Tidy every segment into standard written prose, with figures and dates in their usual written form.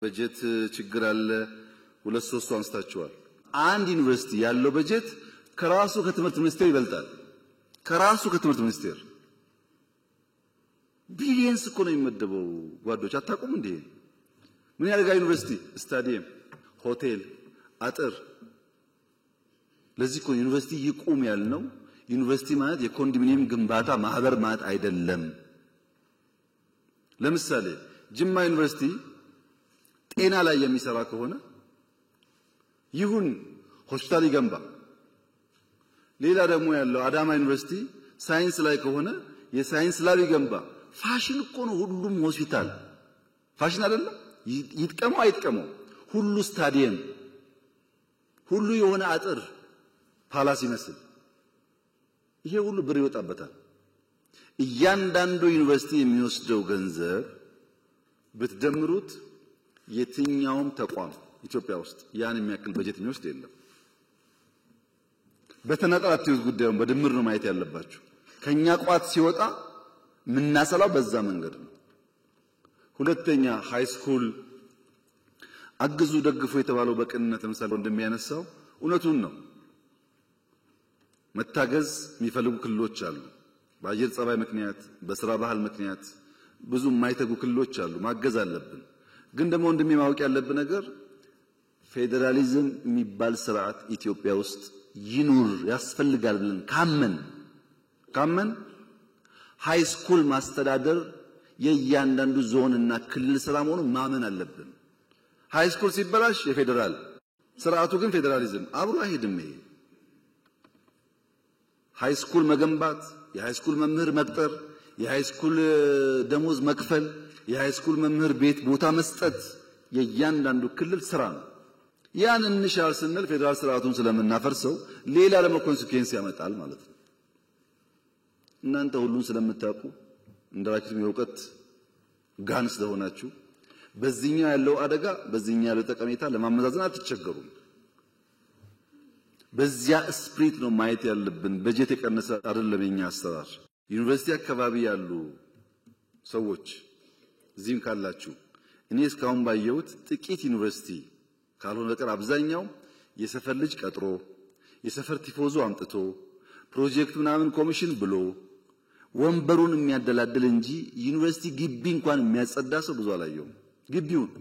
በጀት ችግር አለ ሁለት ሶስት አንስታችኋል። አንድ ዩኒቨርሲቲ ያለው በጀት ከራሱ ከትምህርት ሚኒስቴር ይበልጣል። ከራሱ ከትምህርት ሚኒስቴር ቢሊየንስ እኮ ነው የሚመደበው። ጓዶች አታውቁም እንዴ? ምን ያደርጋል ዩኒቨርሲቲ? ስታዲየም፣ ሆቴል፣ አጥር። ለዚህ እኮ ዩኒቨርሲቲ ይቁም ያልነው። ዩኒቨርሲቲ ማለት የኮንዶሚኒየም ግንባታ ማህበር ማለት አይደለም። ለምሳሌ ጅማ ዩኒቨርሲቲ ጤና ላይ የሚሰራ ከሆነ ይሁን ሆስፒታል ይገንባ። ሌላ ደግሞ ያለው አዳማ ዩኒቨርሲቲ ሳይንስ ላይ ከሆነ የሳይንስ ላብ ይገንባ። ፋሽን እኮ ነው ሁሉም ሆስፒታል። ፋሽን አይደለም? ይጥቀመው አይጥቀመው ሁሉ ስታዲየም፣ ሁሉ የሆነ አጥር ፓላስ ይመስል ይሄ ሁሉ ብር ይወጣበታል። እያንዳንዱ ዩኒቨርሲቲ የሚወስደው ገንዘብ ብትደምሩት የትኛውም ተቋም ኢትዮጵያ ውስጥ ያን የሚያክል በጀት የሚወስድ የለም። በተናጠል አትይዙ ጉዳዩን በድምር ነው ማየት ያለባችሁ። ከኛ ቋት ሲወጣ ምናሰላው በዛ መንገድ ነው። ሁለተኛ ሃይ ስኩል አግዙ ደግፉ የተባለው በቅንነት ለምሳሌ እንደሚያነሳው እውነቱን ነው። መታገዝ የሚፈልጉ ክልሎች አሉ። በአየር ጸባይ ምክንያት በስራ ባህል ምክንያት ብዙ የማይተጉ ክልሎች አሉ። ማገዝ አለብን። ግን ደግሞ እንደሚማወቅ ያለብን ነገር ፌደራሊዝም የሚባል ስርዓት ኢትዮጵያ ውስጥ ይኑር ያስፈልጋል ብለን ካመን ሃይ ስኩል ማስተዳደር የእያንዳንዱ ዞንና ክልል ስራ መሆኑን ማመን አለብን። ሃይ ስኩል ሲበላሽ የፌደራል ስርዓቱ ግን ፌደራሊዝም አብሮ አይሄድም። ይሄ ሃይ ስኩል መገንባት፣ የሃይ ስኩል መምህር መቅጠር፣ የሃይ ስኩል ደሞዝ መክፈል፣ የሃይ ስኩል መምህር ቤት ቦታ መስጠት የእያንዳንዱ ክልል ስራ ነው። ያን እንሻል ስንል ፌደራል ስርዓቱን ስለምናፈርሰው ሌላ ደግሞ ኮንሲኩዌንስ ያመጣል ማለት ነው። እናንተ ሁሉን ስለምታውቁ እንደራችሁም የእውቀት ጋን ስለሆናችሁ በዚህኛው ያለው አደጋ በዚህኛው ያለው ጠቀሜታ ለማመዛዘን አትቸገሩም። በዚያ ስፕሪት ነው ማየት ያለብን። በጀት የቀነሰ አይደለም የኛ አሰራር። ዩኒቨርሲቲ አካባቢ ያሉ ሰዎች እዚህም ካላችሁ እኔ እስካሁን ባየሁት ጥቂት ዩኒቨርሲቲ ካልሆነ በቀር አብዛኛው የሰፈር ልጅ ቀጥሮ የሰፈር ቲፎዞ አምጥቶ ፕሮጀክት ምናምን ኮሚሽን ብሎ ወንበሩን የሚያደላድል እንጂ ዩኒቨርሲቲ ግቢ እንኳን የሚያጸዳ ሰው ብዙ አላየሁም። ግቢውን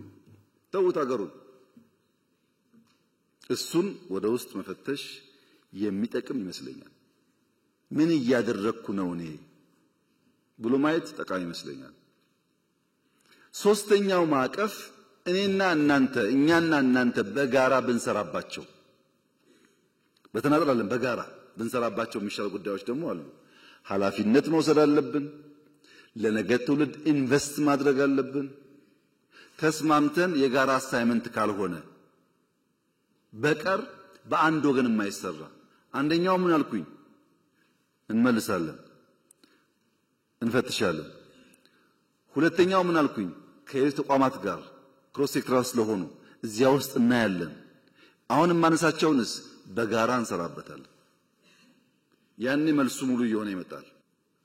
ተውት አገሩን። እሱን ወደ ውስጥ መፈተሽ የሚጠቅም ይመስለኛል። ምን እያደረኩ ነው እኔ ብሎ ማየት ጠቃሚ ይመስለኛል። ሶስተኛው ማዕቀፍ እኛና እናንተ በጋራ ብንሰራባቸው በተናጠል አይደለም በጋራ ብንሰራባቸው የሚሻሉ ጉዳዮች ደግሞ አሉ። ኃላፊነት መውሰድ አለብን። ለነገ ትውልድ ኢንቨስት ማድረግ አለብን። ተስማምተን የጋራ አሳይመንት ካልሆነ በቀር በአንድ ወገን የማይሰራ አንደኛው ምን አልኩኝ እንመልሳለን እንፈትሻለን። ሁለተኛው ምን አልኩኝ ከሌሎች ተቋማት ጋር ክሮስ ሴክተራል ስለሆኑ እዚያ ውስጥ እናያለን። አሁን ማነሳቸውንስ በጋራ እንሰራበታለን። ያኔ መልሱ ሙሉ እየሆነ ይመጣል።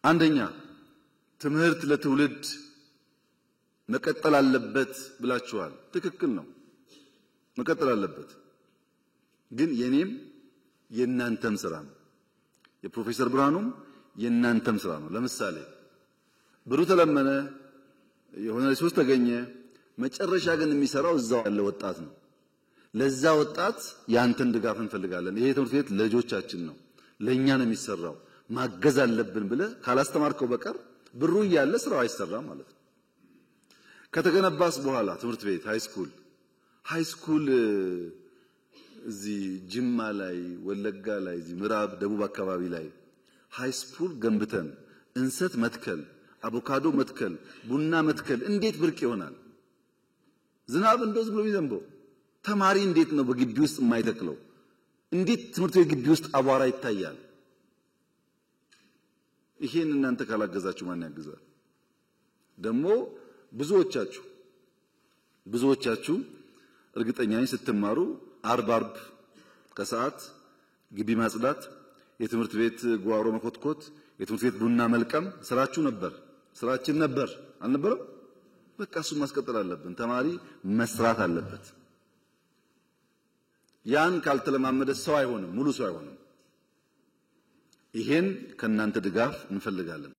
አንደኛ ትምህርት ለትውልድ መቀጠል አለበት ብላችኋል። ትክክል ነው፣ መቀጠል አለበት። ግን የኔም የናንተም ስራ ነው። የፕሮፌሰር ብርሃኑም የናንተም ስራ ነው። ለምሳሌ ብሩ ተለመነ የሆነ ሪሶርስ ተገኘ፣ መጨረሻ ግን የሚሰራው እዛው ያለ ወጣት ነው። ለዛ ወጣት ያንተን ድጋፍ እንፈልጋለን። ይሄ ትምህርት ቤት ለልጆቻችን ነው፣ ለኛ ነው የሚሰራው፣ ማገዝ አለብን ብለ ካላስተማርከው በቀር ብሩ እያለ ስራው አይሰራም ማለት ነው። ከተገነባስ በኋላ ትምህርት ቤት ሃይ ስኩል እዚህ ጅማ ላይ ወለጋ ላይ እዚህ ምዕራብ ደቡብ አካባቢ ላይ ሃይ ስኩል ገንብተን እንሰት መትከል፣ አቮካዶ መትከል፣ ቡና መትከል እንዴት ብርቅ ይሆናል? ዝናብ እንደዚህ ብሎ ይዘንበው ተማሪ እንዴት ነው በግቢ ውስጥ የማይተክለው? እንዴት ትምህርት ቤት ግቢ ውስጥ አቧራ ይታያል? ይሄን እናንተ ካላገዛችሁ ማን ያግዛል? ደግሞ ብዙዎቻችሁ እርግጠኛ ነኝ ስትማሩ አርብ ከሰዓት ግቢ ማጽዳት፣ የትምህርት ቤት ጓሮ መኮትኮት፣ የትምህርት ቤት ቡና መልቀም ስራችሁ ነበር፣ ስራችን ነበር አልነበረም? በቃ እሱ ማስቀጠል አለብን። ተማሪ መስራት አለበት። ያን ካልተለማመደ ሰው አይሆንም፣ ሙሉ ሰው አይሆንም። ይሄን ከናንተ ድጋፍ እንፈልጋለን።